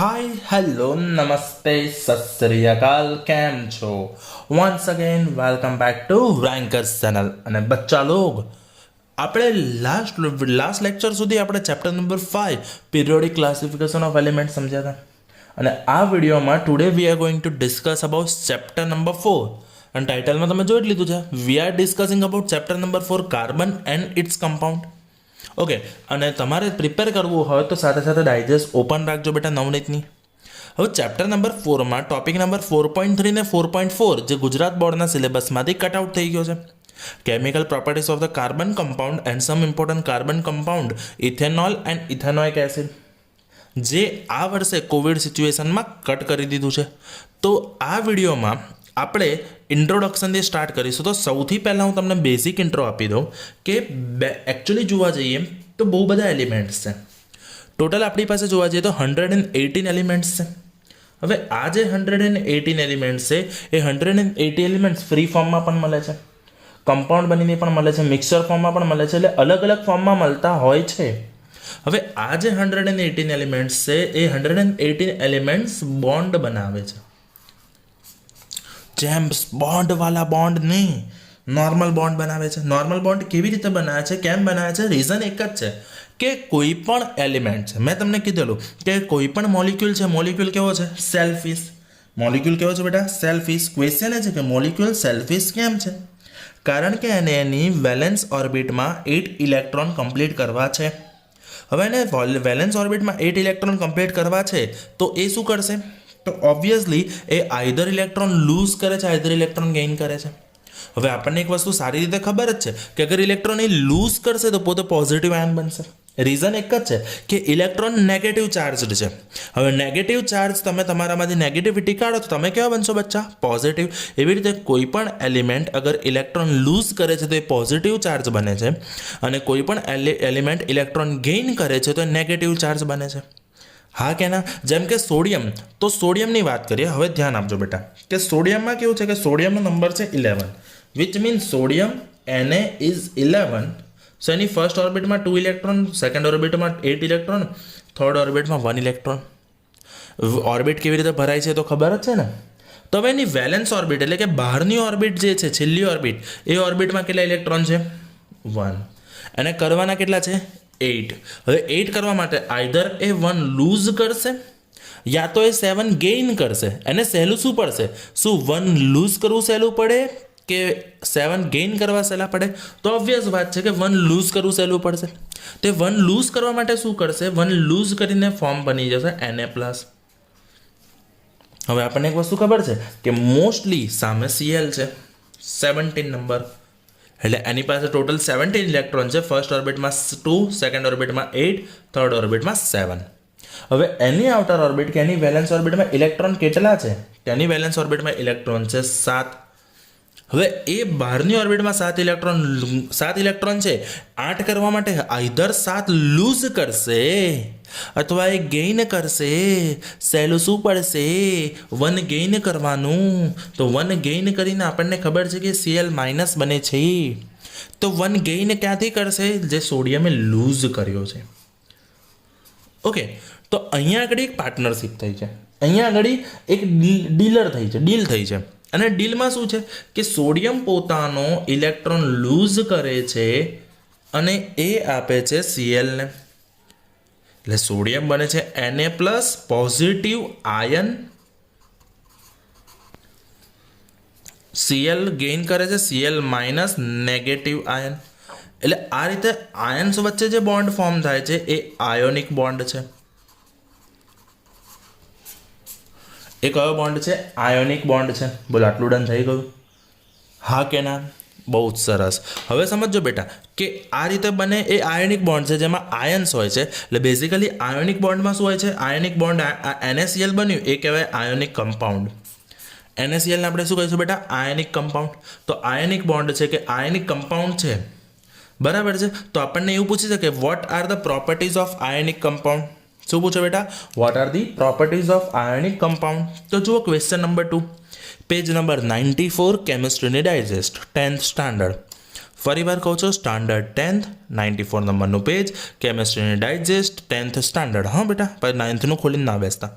Hi hello नमस्ते सत श्री अकाल કેમ છો once again welcome back to Rankers channel અને બચ્ચા લોગ આપણે લાસ્ટ લેક્ચર સુધી આપણે chapter number 5 periodic classification of element સમજ્યા હતા અને આ વિડીયોમાં today we are going to discuss about chapter number 4 અને ટાઇટલમાં તમે જોઈ લીધું છે we are discussing about chapter number 4 carbon and its compound okay અને તમારે પ્રિપેર કરવું હોય તો સાથે સાથે ડાયજેસ્ટ ઓપન રાખજો બેટા નવનીતની હવે ચેપ્ટર નંબર 4માં ટોપિક નંબર 4.3 ને 4.4 જે ગુજરાત બોર્ડના સિલેબસમાંથી કટ આઉટ થઈ ગયો છે chemical properties of the carbon compound and sum important carbon compound ethanol and ethanoic acid જે આ વર્ષે કોવિડ સિચ્યુએશનમાં કટ કરી દીધું છે તો આ વિડીયોમાં આપણે ઇન્ટ્રોડક્શનથી સ્ટાર્ટ કરીશું તો સૌથી પહેલાં હું તમને બેઝિક ઇન્ટ્રો આપી દઉં કે એકચ્યુઅલી જોવા જઈએ તો બહુ બધા એલિમેન્ટ્સ છે ટોટલ આપણી પાસે જોવા જઈએ તો 118 એલિમેન્ટ્સ છે હવે આ જે 118 એલિમેન્ટ્સ છે એ 180 એલિમેન્ટ્સ ફ્રી ફોર્મમાં પણ મળે છે કમ્પાઉન્ડ બનીને પણ મળે છે મિક્સર ફોર્મમાં પણ મળે છે એટલે અલગ અલગ ફોર્મમાં મળતા હોય છે હવે આ જે 118 એલિમેન્ટ્સ છે એ 118 એલિમેન્ટ્સ બોન્ડ બનાવે છે જેમ્સ બોન્ડવાળા બોન્ડ નહીં નોર્મલ બોન્ડ બનાવે છે નોર્મલ બોન્ડ કેવી રીતે બનાવે છે કેમ બનાવે છે રીઝન એક જ છે કે કોઈ પણ એલિમેન્ટ છે મેં તમને કીધેલું કે કોઈ પણ મોલિક્યુલ છે મોલિક્યુલ કેવો છે સેલ્ફિશ મોલિક્યુલ કેવો છે બેટા સેલ્ફિશ ક્વેશ્ચન એ છે કે મોલિક્યુલ સેલ્ફિશ કેમ છે કારણ કે એને એની વેલેન્સ ઓર્બિટમાં 8 ઇલેક્ટ્રોન કમ્પ્લીટ કરવા છે હવે એને વેલેન્સ ઓર્બિટમાં 8 ઇલેક્ટ્રોન કમ્પ્લીટ કરવા છે તો એ શું કરશે તો ઓબ્વિયસલી એ આઈધર ઇલેક્ટ્રોન લૂઝ કરે છે આઈધર ઇલેક્ટ્રોન ગેઇન કરે છે હવે આપણને એક વસ્તુ સારી રીતે ખબર જ છે કે અગર ઇલેક્ટ્રોન એ લૂઝ કરશે તો પોતે પોઝિટિવ આયન બનશે રીઝન એક જ છે કે ઇલેક્ટ્રોન નેગેટિવ ચાર્જડ છે હવે નેગેટિવ ચાર્જ તમે તમારામાંથી નેગેટિવિટી કાઢો તો તમે કેવા બનશો બચ્ચા પોઝિટિવ એવી રીતે કોઈ પણ એલિમેન્ટ અગર ઇલેક્ટ્રોન લૂઝ કરે છે તો એ પોઝિટિવ ચાર્જ બને છે અને કોઈ પણ એલિમેન્ટ ઇલેક્ટ્રોન ગેઇન કરે છે તો એ નેગેટિવ ચાર્જ બને છે હા કે ના જેમ કે સોડિયમ તો સોડિયમની વાત કરીએ હવે ધ્યાન આપજો બેટા કે સોડિયમમાં કેવું છે કે સોડિયમનો નંબર છે 11 which means sodium Na is 11 so એની ફર્સ્ટ ઓર્બિટમાં 2 ઇલેક્ટ્રોન સેકન્ડ ઓર્બિટમાં 8 ઇલેક્ટ્રોન થર્ડ ઓર્બિટમાં 1 ઇલેક્ટ્રોન ઓર્બિટ કેવી રીતે ભરાય છે તો ખબર જ છે ને તો હવે એની વેલેન્સ ઓર્બિટ એટલે કે બહારની ઓર્બિટ જે છે છેલ્લી ઓર્બિટ એ ઓર્બિટમાં કેટલા ઇલેક્ટ્રોન છે 1 અને કરવાના કેટલા છે 8 હવે 8 કરવા માટે આઈધર એ 1 લૂઝ કરશે યા તો એ 7 ગેઇન કરશે એને સહેલું શું પડશે શું 1 લૂઝ કરવું સહેલું પડે કે 7 ગેઇન કરવા સહેલા પડે તો ઓબ્વિયસ વાત છે કે 1 લૂઝ કરવું સહેલું પડશે તે 1 લૂઝ કરવા માટે શું કરશે 1 લૂઝ કરીને ફોર્મ બની જશે Na+. હવે આપણને એક વસ્તુ ખબર છે કે મોસ્ટલી સામે Cl છે 17 નંબર એટલે એની પાસે ટોટલ 17 ઇલેક્ટ્રોન છે ફર્સ્ટ ઓર્બિટમાં 2 સેકન્ડ ઓર્બિટમાં 8 થર્ડ ઓર્બિટમાં 7 હવે એની આઉટર ઓર્બિટ કે એની વેલેન્સ ઓર્બિટમાં ઇલેક્ટ્રોન કેટલા છે તેની વેલેન્સ ઓર્બિટમાં ઇલેક્ટ્રોન છે 7 હવે એ બહારની ઓર્બિટમાં 7 ઇલેક્ટ્રોન છે 8 કરવા માટે આઈધર 7 લૂઝ કરશે અથવા એ ગેઇન કરશે સહેલું શું પડશે 1 ગેઇન કરવાનું તો 1 ગેઇન કરીને આપણને ખબર છે કે Cl માઇનસ બને છે તો 1 ગેઇન ક્યાંથી કરશે જે સોડિયમે લૂઝ કર્યો છે ઓકે તો અહીંયા આગળ એક પાર્ટનરશિપ થઈ છે અહીંયા આગળ એક ડીલ થઈ છે અને ડીલમાં શું છે કે સોડિયમ પોતાનો ઇલેક્ટ્રોન લૂઝ કરે છે અને એ આપે છે Cl ને એટલે સોડિયમ બને છે Na+ positive ion Cl gain કરે છે Cl- નેગેટિવ આયન એટલે આ રીતે આયન્સ વચ્ચે જે બોન્ડ ફોર્મ થાય છે એ આયોનિક બોન્ડ છે એ કયો બોન્ડ છે આયોનિક બોન્ડ છે બોલો આટલું ડન થઈ ગયું હા કે ના બહુ જ સરસ હવે સમજો બેટા કે આ રીતે બને એ આયોનિક બોન્ડ છે જેમાં આયન્સ હોય છે એટલે બેઝિકલી આયોનિક બોન્ડમાં શું હોય છે આયોનિક બોન્ડ NaCl બન્યું એ કહેવાય આયોનિક કમ્પાઉન્ડ NaCl ને આપણે શું કહીશું બેટા આયોનિક કમ્પાઉન્ડ તો આયોનિક બોન્ડ છે કે આયોનિક કમ્પાઉન્ડ છે બરાબર છે તો આપણને એવું પૂછી શકે what are the properties of ionic compound શું પૂછો બેટા what are the properties of ionic compound તો જુઓ ક્વેશ્ચન નંબર 2 પેજ નંબર 94 કેમિસ્ટ્રીની ડાયજેસ્ટ 10th સ્ટાન્ડર્ડ ફરી વાર કહું છું સ્ટાન્ડર્ડ 10th 94 નંબરનું પેજ કેમિસ્ટ્રીની ડાયજેસ્ટ 10th સ્ટાન્ડર્ડ હા બેટા પછી 9thનું ખોલીને ના બેસતા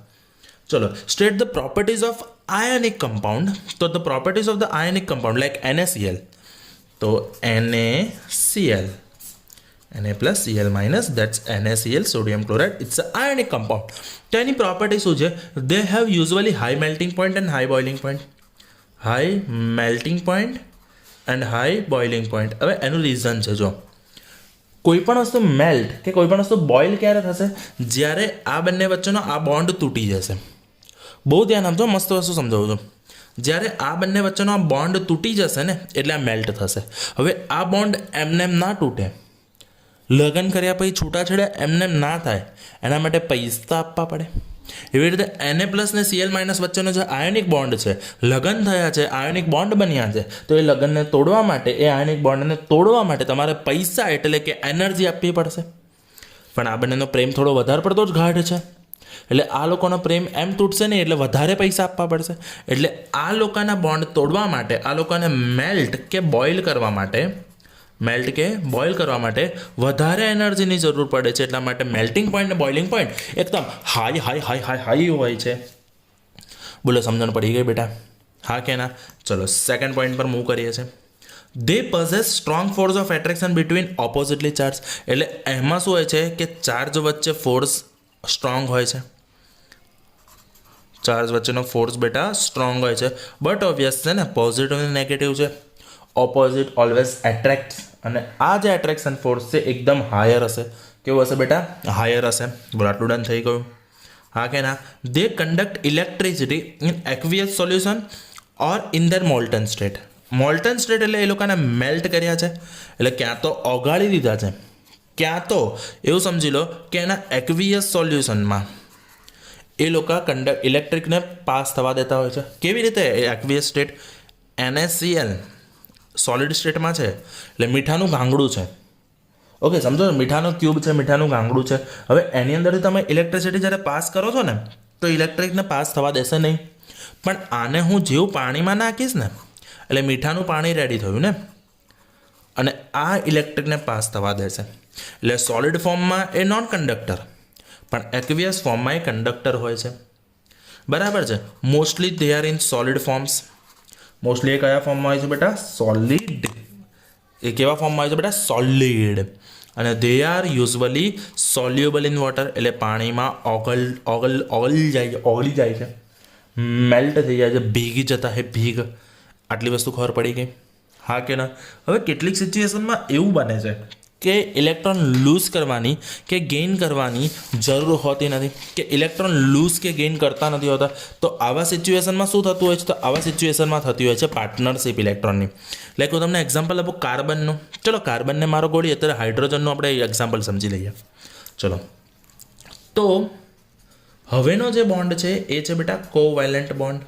चलो, state the properties of ionic compound. तो the properties of the ionic compound like NaCl. तो NaCl, Na plus Cl minus, that's NaCl, sodium chloride. It's an ionic compound. તો એની પ્રોપર્ટી શું છે? They have usually high melting point and high boiling point. High melting point and high boiling point. હવે એનું reason છે, જો કોઈ પણ વસ્તુ મેલ્ટ કે કોઈ પણ વસ્તુ બોઇલ ક્યારે થશે? જ્યારે આ બંને વચ્ચેનો આ બોન્ડ તૂટી જશે. બહુ ધ્યાન આપજો, મસ્ત વસ્તુ સમજાવું છું. જ્યારે આ બંને વચ્ચેનો આ બોન્ડ તૂટી જશે ને એટલે આ મેલ્ટ થશે. હવે આ બોન્ડ એમને ના તૂટે, લગ્ન કર્યા પછી છૂટાછેડા એમને ના થાય, એના માટે પૈસા આપવા પડે. એવી રીતે Na પ્લસ ને Cl માઇનસ વચ્ચેનો જે આયોનિક બોન્ડ છે, લગ્ન થયા છે, આયોનિક બોન્ડ બન્યા છે, તો એ લગ્નને તોડવા માટે, એ આયોનિક બોન્ડને તોડવા માટે તમારે પૈસા એટલે કે એનર્જી આપવી પડશે. પણ આ બંનેનો પ્રેમ થોડો વધારે પડતો જ ગાઢ છે, એટલે આ લોકોનો પ્રેમ એમ તૂટશે નહીં, એટલે વધારે પૈસા આપવા પડશે. એટલે આ લોકોના બોન્ડ તોડવા માટે, આ લોકોને મેલ્ટ કે બોઇલ કરવા માટે વધારે એનર્જીની જરૂર પડે છે. એટલા માટે મેલ્ટિંગ પોઈન્ટ ને બોઇલિંગ પોઈન્ટ એકદમ હાઈ હોય છે. બોલો, સમજણ પડી ગઈ બેટા? હા કે ના? ચલો સેકન્ડ પોઈન્ટ પર મૂવ કરીએ છીએ. They possess strong force of attraction between oppositely charge. એટલે એમાં શું હોય છે કે ચાર્જ વચ્ચે ફોર્સ સ્ટ્રોંગ હોય છે. ચાર્જ વચ્ચેનો ફોર્સ બેટા સ્ટ્રોંગ હોય છે. બટ ઓબ્વિયસ છે ને, પોઝિટિવ અને નેગેટિવ છે. ઓપોઝિટ ઓલવેઝ એટ્રેક્ટ, અને આ જે એટ્રેક્શન ફોર્સ છે એકદમ હાયર હશે. કેવું હશે બેટા? હાયર હશે. બોલો, આટલું ડન થઈ ગયું? હા કે ના? They conduct electricity in aqueous solution or in their molten state. Molten state એટલે એ લોકોને મેલ્ટ કર્યા છે, એટલે ક્યાં તો ઓગાળી દીધા છે, ક્યાં તો એવું સમજી લો કે એના એક્વિયસ સોલ્યુશનમાં એ લોકો ઇલેક્ટ્રિકને પાસ થવા દેતા હોય છે. કેવી રીતે? એક્વિયસ સ્ટેટ NaCl સોલિડ સ્ટેટમાં છે, એટલે મીઠાનું ગાંગડું છે. ઓકે, સમજો, મીઠાનો ક્યુબ છે, મીઠાનું ગાંગડું છે. હવે એની અંદરથી તમે ઇલેક્ટ્રિસિટી જ્યારે પાસ કરો છો ને, તો ઇલેક્ટ્રિકને પાસ થવા દેશે નહીં. પણ આને હું જેવું પાણીમાં નાખીશ ને, એટલે મીઠાનું પાણી રેડી થયું ને, અને આ ઇલેક્ટ્રિકને પાસ થવા દેશે. એટલે સોલિડ ફોર્મમાં એ નોન કંડક્ટર, પણ એક્વિયસ ફોર્મમાં એ કંડક્ટર હોય છે. બરાબર છે? Mostly they are in solid forms. Mostly એ કયા ફોર્મમાં હોય છે બેટા? સોલિડ. એ કેવા ફોર્મમાં હોય છે બેટા? સોલિડ. અને they are usually soluble in water, એટલે પાણીમાં ઓગળી જાય છે, મેલ્ટ થઈ જાય છે, ભીગી જતા હે ભીગ. આટલી વસ્તુ ખબર પડી ગઈ? હા કે ના? હવે કેટલીક સિચ્યુએશનમાં એવું બને છે કે ઇલેક્ટ્રોન લૂઝ કરવાની કે ગેઇન કરવાની જરૂર હોતી નથી, કે ઇલેક્ટ્રોન લૂઝ કે ગેઇન કરતા નથી હોતા. તો આવા સિચ્યુએશનમાં શું થતું હોય છે? તો આવા સિચ્યુએશનમાં થતી હોય છે પાર્ટનરશિપ ઇલેક્ટ્રોનની. લાઈક હું તમને એક્ઝામ્પલ આપું કાર્બનનું. ચલો, કાર્બનને મારો ગોળી, અત્યારે હાઇડ્રોજનનું આપણે એક્ઝામ્પલ સમજી લઈએ. ચલો, તો હવેનો જે બોન્ડ છે એ છે બેટા કોવેલેન્ટ બોન્ડ.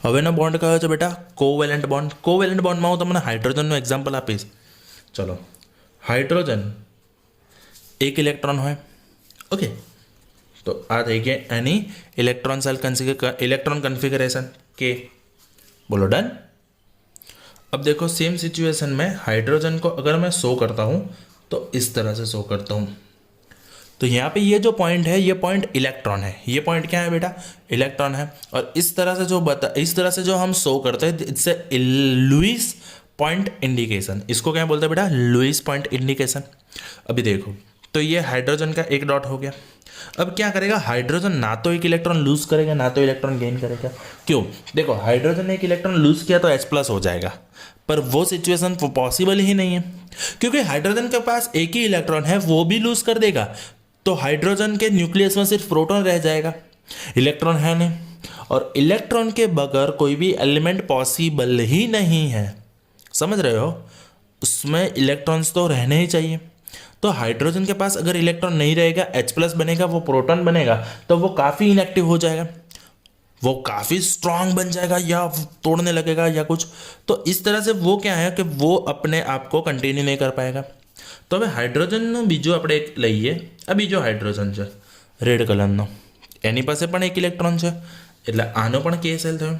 હવેનો બોન્ડ કયો છે બેટા? Covalent bond. કોવેલેન્ટ બોન્ડમાં હું તમને હાઇડ્રોજનનું એક્ઝામ્પલ આપીશ. ચલો, હાઇડ્રોજન એક ઇલેક્ટ્રોન હોય. ઓકે, तो आ થઈ गया any electron cell electron configuration के. बोलो डन. अब देखो सेम सिचुएशन में हाइड्रोजन को अगर मैं शो करता हूँ तो इस तरह से शो करता हूँ. तो यहाँ पे ये जो पॉइंट है ये पॉइंट इलेक्ट्रॉन है. ये पॉइंट क्या है बेटा? इलेक्ट्रॉन है. और इस तरह से जो हम शो करते हैं इट्स लुईस पॉइंट इंडिकेशन. इसको क्या बोलते हैं बेटा? Lewis point indication. अभी देखो तो ये हाइड्रोजन का एक डॉट हो गया. अब क्या करेगा हाइड्रोजन? ना तो एक इलेक्ट्रॉन लूज करेगा ना तो इलेक्ट्रॉन गेन करेगा. क्यों? देखो हाइड्रोजन ने एक इलेक्ट्रॉन लूज किया तो H+ हो जाएगा, पर वो सिचुएशन पॉसिबल ही नहीं है क्योंकि हाइड्रोजन के पास एक ही इलेक्ट्रॉन है, वो भी लूज कर देगा तो हाइड्रोजन के न्यूक्लियस में सिर्फ प्रोटॉन रह जाएगा, इलेक्ट्रॉन है नहीं. और इलेक्ट्रॉन के बगैर कोई भी एलिमेंट पॉसिबल ही नहीं है. समझ रहे हो? उसमें इलेक्ट्रॉन्स तो रहने ही चाहिए. तो हाइड्रोजन के पास अगर इलेक्ट्रॉन नहीं रहेगा, H+ बनेगा, वो प्रोटॉन बनेगा तो वो काफ़ी इनएक्टिव हो जाएगा, वो काफ़ी स्ट्रांग बन जाएगा या तोड़ने लगेगा या कुछ. तो इस तरह से वो क्या है कि वो अपने आप को कंटिन्यू नहीं कर पाएगा. तो હવે હાઇડ્રોજનનું બીજું આપણે એક લઈએ. આ બીજો હાઇડ્રોજન છે રેડ કલરનો, એની પાસે પણ એક ઇલેક્ટ્રોન છે એટલે આનો પણ K સેલ થયો.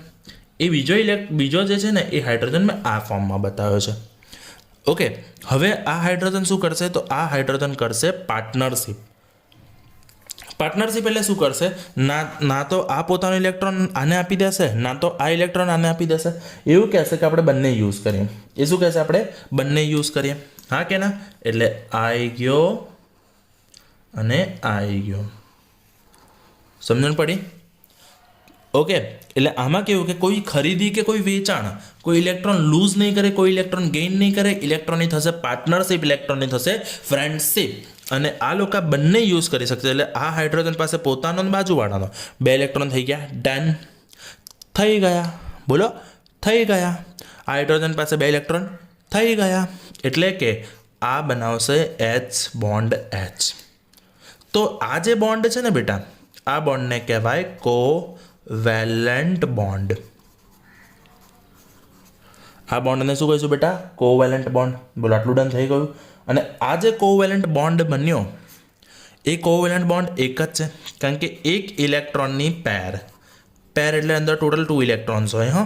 એ બીજો જે છે ને એ હાઇડ્રોજન મેં આ ફોર્મમાં બતાવ્યો છે. ओके, हवे आ हाइड्रोजन शू करशे तो आ हाइड्रोजन करशे पार्टनरशिप। पार्टनरशिप एटले शुं करशे, ना तो आ पोतानो इलेक्ट्रॉन आने आपी देशे, ना तो आ इलेक्ट्रॉन आने आपी देशे। एवुं कहेशे के आपणे बंने यूज करीए। ए शुं कहेशे, आपणे बंने यूज करीए, हाँ के ना। एटले आ आई गयो अने आ आई गयो। समझण पड़ी? ओके, એટલે આમાં કેવું કે કોઈ ખરીદી કે કોઈ વેચાણ, કોઈ ઇલેક્ટ્રોન લૂઝ નહીં કરે, કોઈ ઇલેક્ટ્રોન ગેઇન નહીં કરે, ઇલેક્ટ્રોનની થશે પાર્ટનરશિપ, ઇલેક્ટ્રોનની થશે ફ્રેન્ડશિપ, અને આ લોકો બંને યુઝ કરી શકશે। એટલે આ હાઇડ્રોજન પાસે પોતાનો અને બાજુવાળાનો 2 ઇલેક્ટ્રોન થઈ ગયા, ડન થઈ ગયા, બોલો થઈ ગયા। આ હાઇડ્રોજન પાસે 2 ઇલેક્ટ્રોન થઈ ગયા, એટલે કે આ બનાવશે H બોન્ડ H। તો આ જે બોન્ડ છે ને બેટા, આ બોન્ડને કહેવાય કોવેલેન્ટ બોન્ડ। આ બોન્ડને શું કહીશું બેટા? Covalent bond. બોલો આટલું ડન થઈ ગયું। અને આ જે કોવેલેન્ટ બોન્ડ બન્યો એ કોવેલેન્ટ બોન્ડ એક જ છે, કારણ કે એક ઇલેક્ટ્રોનની પેર એટલે અંદર ટોટલ 2 ઇલેક્ટ્રોન્સ હોય। હા,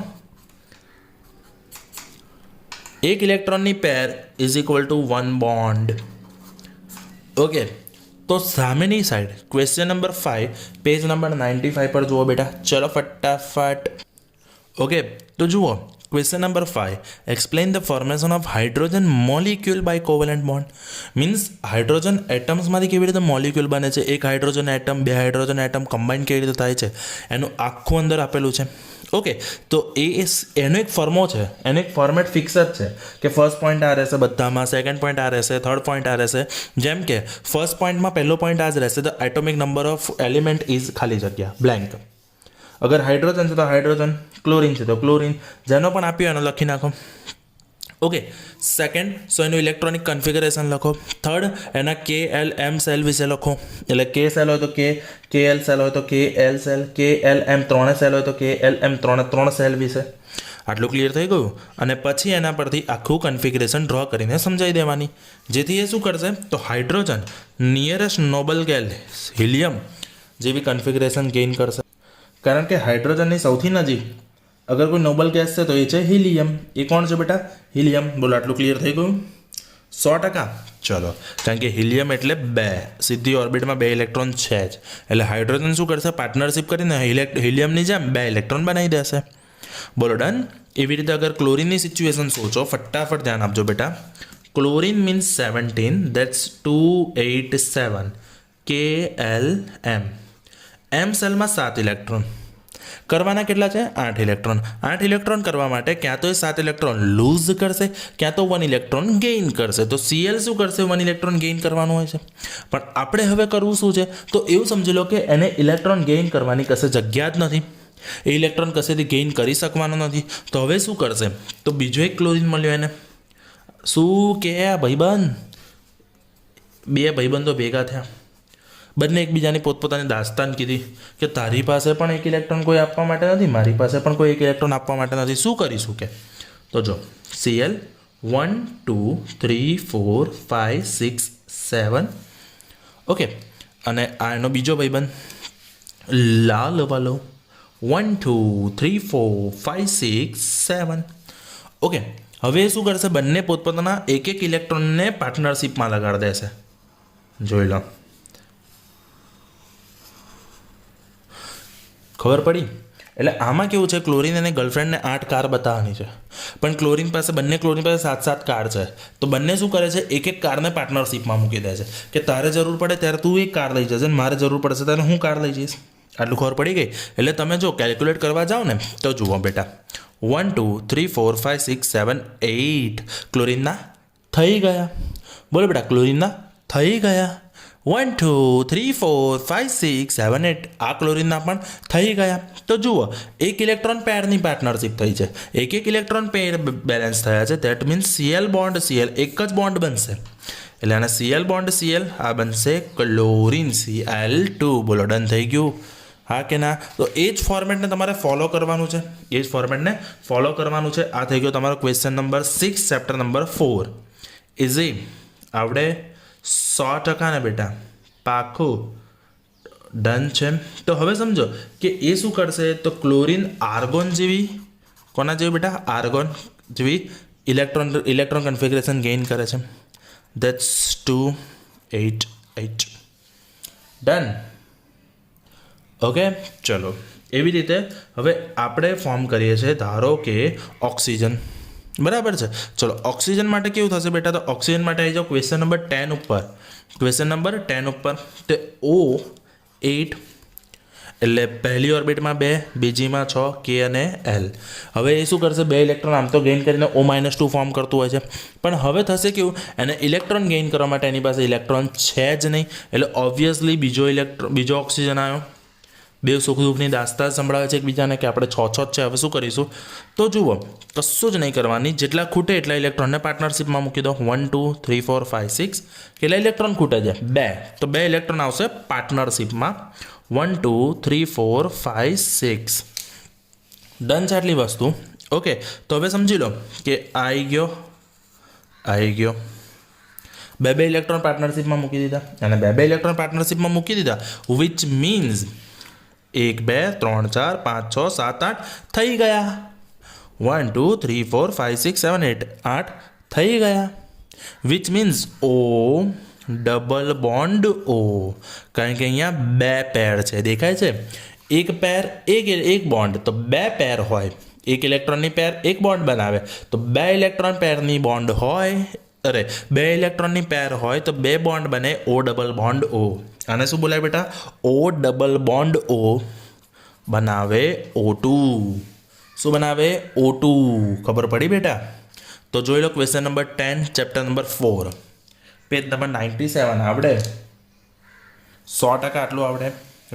એક ઇલેક્ટ્રોનની pair is equal to 1 bond. Okay, तो सामेनी side question number 5 page number 95 पर जुओ बेटा, चलो फटाफट। ओके, तो जुओ question number 5, explain the formation of hydrogen molecule by covalent bond. Means hydrogen atoms में केवी रीते मॉलिक्यूल बने छे, एक hydrogen atom 2 hydrogen atom combine केवी रीते थाय छे एनुं आखुं अंदर आपेलुं छे। ओके, तो एनो एक फॉर्मो है, एनो एक फॉर्मेट फिक्स ज है कि फर्स्ट पॉइंट आ रहेशे बधामां, सेकंड पॉइंट आ रहेशे, थर्ड पॉइंट आ रहेशे। जेम के फर्स्ट पॉइंट में पहलो पॉइंट आज रहेशे तो atomic number of element is खाली जग्या ब्लेंक। अगर हाइड्रोजन है तो हाइड्रोजन, क्लोरीन है तो क्लोरीन, जेनो पण आप्यो एनो लखी नाखो। ओके, सेकंड सो एनु इलेक्ट्रॉनिक कन्फिगरेशन लखो। थर्ड एना KLM सेल विषे लखो, એટલે K सेल हो तो KL सेल हो तो KL सेल, KLM 3 सेल हो तो KLM 3 सेल विषे। આટલું ક્લિયર થઈ ગયું। અને પછી એના પરથી આખું કન્ફિગરેશન ડ્રો કરીને સમજાવી દેવાની, જેથી એ શું કરશે તો hydrogen nearest noble gas helium જેવી કન્ફિગરેશન ગેઇન કરશે। કારણ કે હાઇડ્રોજનની સૌથી નજીક अगर कोई नोबल गैस है तो ये है हीलियम। ये कौन है बेटा? हीलियम। बोलो आटलू क्लियर थी गयु 100%। चलो, कारण के हीलियम एटले 2 सीधी ऑर्बिट में 2 इलेक्ट्रॉन है ज, एटले हाइड्रोजन शू करशे पार्टनरशिप करीने हीलियमनी जेम 2 इलेक्ट्रॉन बनावी देशे। बोलो डन। एवी रीते अगर क्लोरीन सिच्युएशन सोचो, फटाफट ध्यान आपजो बेटा। Chlorine means 17, that's 287 KLM। M shell में 7 इलेक्ट्रॉन करवाना કેટલા છે? 8 ઇલેક્ટ્રોન। 8 ઇલેક્ટ્રોન કરવા માટે ક્યાં તો એ 7 ઇલેક્ટ્રોન લૂઝ કરશે, ક્યાં તો 1 ઇલેક્ટ્રોન ગેઇન કરશે। તો Cl શું કરશે? 1 ઇલેક્ટ્રોન ગેઇન કરવાનું હોય છે। પણ આપણે હવે કરવું શું છે તો એવું સમજી લો કે એને ઇલેક્ટ્રોન ગેઇન કરવાની કશે જગ્યા જ નથી, એ ઇલેક્ટ્રોન કશેથી ગેઇન કરી શકવાનો નથી। તો હવે શું કરશે તો બીજો એક ક્લોરીન મળ્યો એને। શું કે ભાઈબંધ, 2 ભાઈબંધો ભેગા થયા, બંને એકબીજાની પોતપોતાની દાસ્તાન કીધી કે તારી પાસે પણ એક ઇલેક્ટ્રોન કોઈ આપવા માટે નથી, મારી પાસે પણ કોઈ એક ઇલેક્ટ્રોન આપવા માટે નથી, શું કરીશું કે? તો જો Cl 1 2 3 4 5 6 7। ઓકે, અને આ એનો બીજો ભાઈબંધ લાલ વાલો 1 2 3 4 5 6 7। ઓકે, હવે શું કરશે? બંને પોતપોતાના એક ઇલેક્ટ્રોનને પાર્ટનરશિપમાં લગાડી દેશે। જોઈ લો, ખબર પડી? એટલે આમાં કેવું છે, ક્લોરીન અને ગર્લફ્રેન્ડને 8 કાર બતાવવાની છે, પણ ક્લોરીન પાસે 7 કાર છે। તો બંને શું કરે છે? એક કારને પાર્ટનરશિપમાં મૂકી દે છે કે તારે જરૂર પડે ત્યારે તું એક કાર લઈ જશે, મારે જરૂર પડશે ત્યારે હું કાર લઈ જઈશ। આટલું ખબર પડી ગઈ? એટલે તમે જો કેલ્ક્યુલેટ કરવા જાઓ ને તો જુઓ બેટા, 1 2 3 4 5 6 7 8 ક્લોરીનના થઈ ગયા। બોલો બેટા, ક્લોરીનના થઈ ગયા। 1 2 3 4 5 6 7 8 આ ક્લોરીનના પણ થઈ ગયા। તો જુઓ, એક ઇલેક્ટ્રોન પેરની પાર્ટનરશિપ થઈ છે, એક ઇલેક્ટ્રોન પેર બેલેન્સ થયા છે। That means Cl bond Cl એક જ બોન્ડ બનશે, એટલે આને Cl બોન્ડ Cl આ બનશે ક્લોરીન Cl2। બોલો ડન થઈ ગયું, હા કે ના? તો એ જ ફોર્મેટને તમારે ફોલો કરવાનું છે, એ જ ફોર્મેટને ફોલો કરવાનું છે। આ થઈ ગયો તમારો question number 6 chapter number 4 easy. આવડે 100% ને બેટા, પાકું ડન છે। તો હવે સમજો કે એ શું કરશે તો ક્લોરીન આર્ગોન જેવી, કોના જેવી બેટા? આર્ગોન જેવી ઇલેક્ટ્રોન કન્ફિગરેશન ગેઇન કરે છે. ધેટ્સ 288. ડન. ઓકે, ચલો. એવી રીતે હવે આપણે ફોર્મ કરીએ છીએ, ધારો કે ઓક્સિજન. બરાબર છે. ચલો, ઓક્સિજન માટે કેવું થશે બેટા? તો ઓક્સિજન માટે આવી જાઓ ક્વેશ્ચન નંબર 10 ઉપર. ક્વેશ્ચન નંબર 10 ઉપર તે O8 એટલે પહેલી ઓર્બિટમાં 2, બીજીમાં 6, K અને L. હવે એ શું કરશે? 2 ઇલેક્ટ્રોન આમ તો ગેઇન કરીને O-2 ફોર્મ કરતું હોય છે, પણ હવે થશે કેવું? એને ઇલેક્ટ્રોન ગેઇન કરવા માટે એની પાસે ઇલેક્ટ્રોન છે જ નહીં, એટલે ઓબ્વિયસલી બીજો ઓક્સિજન આવ્યો. બે સુખ દુઃખની દાસ્તા સંભળાવે છે એકબીજાને કે આપણે 6 જ છે. હવે શું કરીશું? તો જુઓ, કશું જ નહીં કરવાની. જેટલા ખૂટે એટલા ઇલેક્ટ્રોનને પાર્ટનરશિપમાં મૂકી દો. 1 2 3 4 5 6. કેટલા ઇલેક્ટ્રોન ખૂટે છે? 2. તો 2 ઇલેક્ટ્રોન આવશે પાર્ટનરશિપમાં. 1 2 3 4 5 6. ડન છે આટલી વસ્તુ. ઓકે, તો હવે સમજી લો કે આવી ગયો. 2 ઇલેક્ટ્રોન પાર્ટનરશિપમાં મૂકી દીધા, અને 2 ઇલેક્ટ્રોન પાર્ટનરશિપમાં મૂકી દીધા, વિચ મીન્સ 1 2 3 4 5 6 7 8 થઈ ગયા. 1 2 3 4 5 6 7 8 થઈ ગયા. Which means O double bond O, કારણ કે અહીંયા 2 પેર છે. દેખાય છે? એક પેર એક બોન્ડ, તો 2 પેર હોય. એક ઇલેક્ટ્રોનની પેર એક બોન્ડ બનાવે, તો 2 ઇલેક્ટ્રોન પેરની બોન્ડ હોય. 2 ઇલેક્ટ્રોનની પેર હોય તો 2 બોન્ડ બને O ડબલ બોન્ડ O. આને શું બોલાય બેટા? O ડબલ બોન્ડ O બનાવે O2. શું બનાવે? O2. ખબર પડી બેટા? તો જોઈ લો question number 10 chapter number 4 page number 97. આવડે? 100% આટલું આવડે.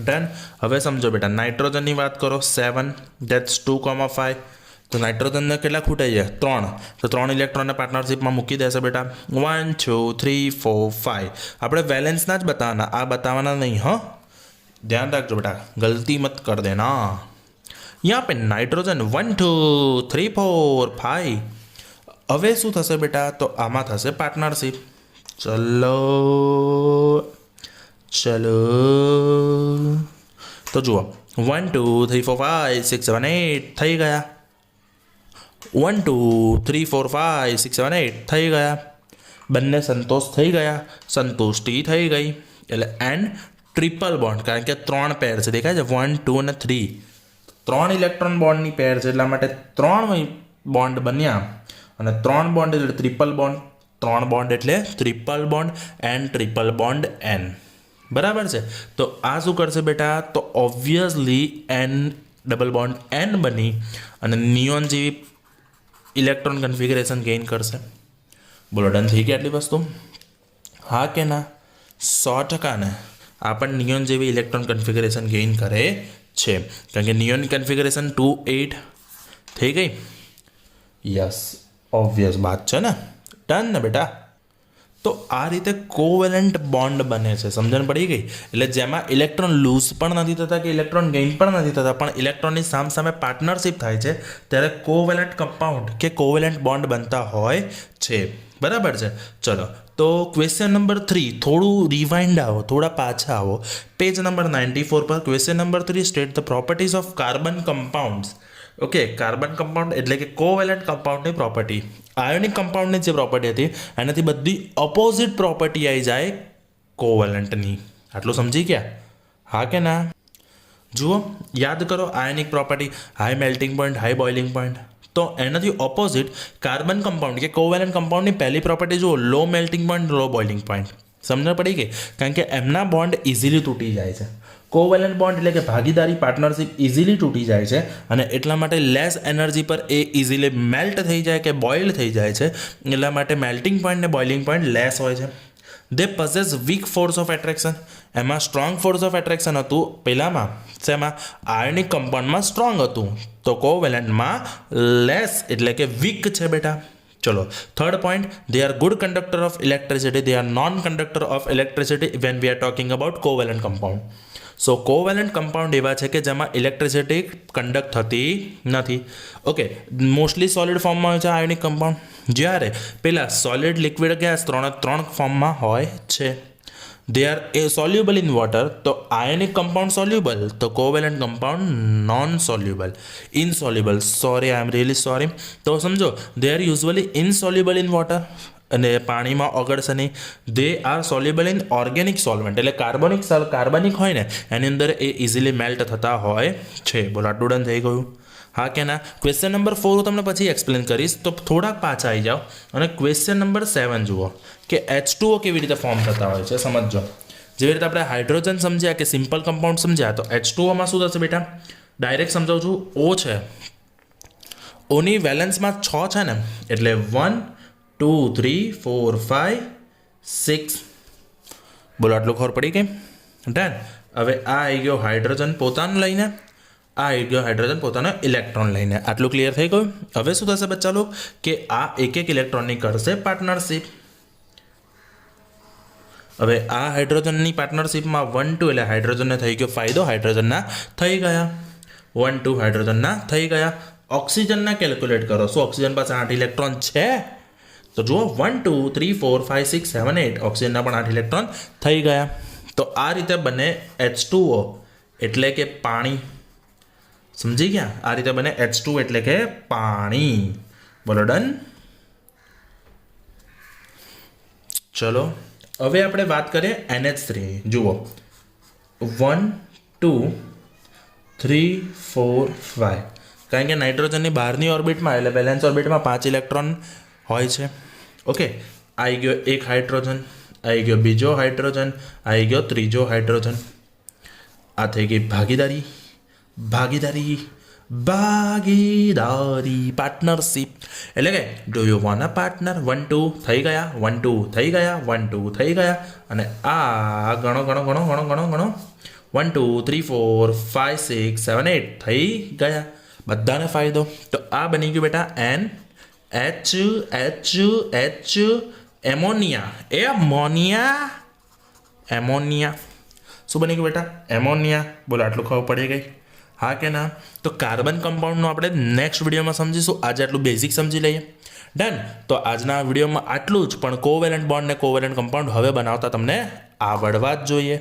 ડન. હવે સમજો બેટા, નાઇટ્રોજનની વાત કરો. 7, ધેટ્સ 2,5. તો નાઇટ્રોજનને કેટલા ખૂટે છે? 3. તો 3 ઇલેક્ટ્રોનને પાર્ટનરશિપમાં મૂકી દેશે બેટા. 1 2 3 4 5. આપણે વેલેન્સના જ બતાવવાના, આ બતાવવાના નહીં. ધ્યાન રાખજો બેટા, ગલતી મત કર દેના. यहाँ पे नाइट्रोजन 1 2 3 4 5. હવે શું થશે બેટા? તો આમાં થશે પાર્ટનરશિપ. ચલો તો જુઓ, 1 2 3 4 5 6 7 8 થઈ ગયા. 1 2 3 4 5 6 7 8 થઈ ગયા. બંને સંતોષ થઈ ગયા, સંતુષ્ટિ થઈ ગઈ. એટલે એન્ડ ટ્રિપલ બોન્ડ, કારણ કે 3 પેર છે. દેખાય છે? 1 2 અને 3. 3 ઇલેક્ટ્રોન બોન્ડની પેર છે, એટલા માટે 3 બોન્ડ બન્યા. અને 3 બોન્ડ એટલે ટ્રિપલ બોન્ડ. 3 બોન્ડ એટલે triple bond and triple bond N. બરાબર છે? તો આ શું કરશે બેટા? તો obviously N double bond N બની અને નિયોન જેવી ઇલેક્ટ્રોન કન્ફિગરેશન ગેઇન કરશે. બોલો, ડન થઈ ગઈ આટલી વસ્તુ? હા કે ના? 100% ને આ પણ નિયોન જેવી ઇલેક્ટ્રોન કન્ફિગરેશન ગેઇન કરે છે, કારણ કે નિયોન કન્ફિગરેશન 2 8 થઈ ગઈ. યસ, ઓબ્વિયસ વાત છે ને. ડન ને બેટા? તો આ રીતે કોવેલેન્ટ બોન્ડ બને છે. સમજણ પડી ગઈ? એટલે જેમાં ઇલેક્ટ્રોન લૂઝ પણ નથી થતા કે ઇલેક્ટ્રોન ગેઇન પણ નથી થતા, પણ ઇલેક્ટ્રોનની સામે પાર્ટનરશિપ થાય છે, ત્યારે કોવેલેન્ટ કમ્પાઉન્ડ કે કોવેલેન્ટ બોન્ડ બનતા હોય છે. બરાબર છે? ચલો, તો ક્વેશ્ચન નંબર 3 થોડું રિવાઇન્ડ આવો, થોડા પાછા આવો. પેજ નંબર 94 પર question number 3 state the properties of carbon compounds. Okay, carbon compound એટલે કે કોવેલેન્ટ કમ્પાઉન્ડની પ્રોપર્ટી. આયોનિક કમ્પાઉન્ડની જે પ્રોપર્ટી હતી એનાથી બધી ઓપોઝિટ પ્રોપર્ટી આવી જાય કોવેલેન્ટની. આટલું સમજી ગયા? હા કે ના? જુઓ, યાદ કરો ionic property, high melting point, high boiling point. તો એનાથી ઓપોઝિટ કાર્બન કમ્પાઉન્ડ કે કોવેલેન્ટ કમ્પાઉન્ડની પહેલી પ્રોપર્ટી જુઓ, લો મેલ્ટિંગ પોઈન્ટ, લો બોઇલિંગ પોઈન્ટ. સમજણ પડી ગઈ? કારણ કે એમના બોન્ડ ઇઝીલી તૂટી જાય છે. કોવેલેન્ટ બોન્ડ એટલે કે ભાગીદારી, પાર્ટનરશિપ ઇઝીલી તૂટી જાય છે, અને એટલા માટે લેસ એનર્જી પર એ ઇઝીલી મેલ્ટ થઈ જાય કે બોઇલ થઈ જાય છે. એટલા માટે મેલ્ટિંગ પોઈન્ટ ને બોઇલિંગ પોઈન્ટ લેસ હોય છે. દે પોસેસ વીક ફોર્સ ઓફ એટ્રેક્શન. એમાં સ્ટ્રોંગ ફોર્સ ઓફ એટ્રેક્શન હતું પહેલામાં, શેમાં? આયોનિક કમ્પાઉન્ડમાં સ્ટ્રોંગ હતું, તો કોવેલેન્ટમાં લેસ એટલે કે વીક છે બેટા. ચલો, third point, they are good conductor of electricity, they are non conductor of electricity when we are talking about covalent compound. So covalent compound એવા છે કે જેમાં ઇલેક્ટ્રિસિટી કન્ડક્ટ થતી નથી. ઓકે, મોસ્ટલી સોલિડ ફોર્મમાં હોય છે આયોનિક કમ્પાઉન્ડ, જ્યારે પેલા સોલિડ, લિક્વિડ, ગેસ ત્રણ ફોર્મમાં હોય છે. They are soluble in water तो आयनिक कंपाउंड सोल्यूबल तो covalent compound non soluble insoluble sorry I am really sorry तो समझो they are usually insoluble in water અને પાણીમાં ઓગળશે નહીં they are soluble in organic solvent એટલે કાર્બનિક હોય ને એની અંદર એ ઇઝીલી મેલ્ટ થતા હોય છે બોલો આટલું ડન થઈ ગયું હા કે ના ક્વેશ્ચન નંબર 4 હું તમને પછી એક્સપ્લેન કરીશ તો થોડાક પાછા આવી જાઓ અને ક્વેશ્ચન નંબર 7 જુઓ કે H2O કેવી રીતે ફોર્મ થતા હોય છે સમજો જેવી રીતે આપણે હાઇડ્રોજન સમજ્યા કે સિમ્પલ કમ્પાઉન્ડ સમજ્યા તો H2Oમાં શું થશે બેટા ડાયરેક્ટ સમજાવું છું O છે ઓની વેલેન્સમાં 6 છે ને એટલે 1 2 3 4 5 6 બોલો આટલું ખબર પડી ગઈ ડન હવે આ આવી ગયો હાઇડ્રોજન પોતાનું લઈને આ આવી ગયો હાઇડ્રોજન પોતાનો ઇલેક્ટ્રોન લઈને આટલું ક્લિયર થઈ ગયું હવે શું થશે બચ્ચા લોક કે આ એક એક ઇલેક્ટ્રોનની કરશે પાર્ટનરશિપ હવે આ હાઇડ્રોજનની પાર્ટનરશિપમાં 1 2 એટલે હાઇડ્રોજનને થઈ ગયો ફાયદો હાઇડ્રોજનના થઈ ગયા 1 2 હાઇડ્રોજનના થઈ ગયા ઓક્સિજનના કેલ્ક્યુલેટ કરો શું ઓક્સિજન પાસે 8 ઇલેક્ટ્રોન છે તો જુઓ 1 2 3 4 5 6 7 8 ઓક્સિજનના પણ 8 ઇલેક્ટ્રોન થઈ ગયા તો આ રીતે બને H2O એટલે કે પાણી સમજી ગયા આ રીતે બને H2 એટલે કે પાણી બોલો ડન ચલો હવે આપણે વાત કરીએ NH3 જુઓ 1 2 3 4 5 કારણ કે નાઇટ્રોજનની બહારની ઓર્બિટમાં એટલે બેલેન્સ ઓર્બિટમાં 5 ઇલેક્ટ્રોન હોય છે ઓકે આવી ગયો એક હાઇડ્રોજન આવી ગયો બીજો હાઇડ્રોજન આવી ગયો ત્રીજો હાઇડ્રોજન આ થઈ ગઈ ભાગીદારી પાર્ટનરશિપ એટલે કે do you want a partner 1 2 થઈ ગયા 1 2 થઈ ગયા 1 2 થઈ ગયા અને આ ગણો 1 2 3 4 5 6 7 8 થઈ ગયા બધાને ફાયદો તો આ બની ગયું બેટા H એમોનિયા શું બની ગયું બેટા એમોનિયા બોલો આટલું ખબર પડી ગઈ હા કે ના તો કાર્બન કમ્પાઉન્ડનું આપણે નેક્સ્ટ વિડીયોમાં સમજીશું આજે આટલું બેઝિક સમજી લઈએ ડન તો આજના વિડીયોમાં આટલું જ પણ કોવેલેન્ટ બોન્ડ ને કોવેલેન્ટ કમ્પાઉન્ડ હવે બનાવતા તમને આવડવા જ જોઈએ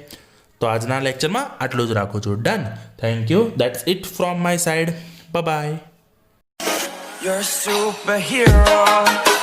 તો આજના લેક્ચરમાં આટલું જ રાખું છું done thank you that's it from my side bye You're a superhero.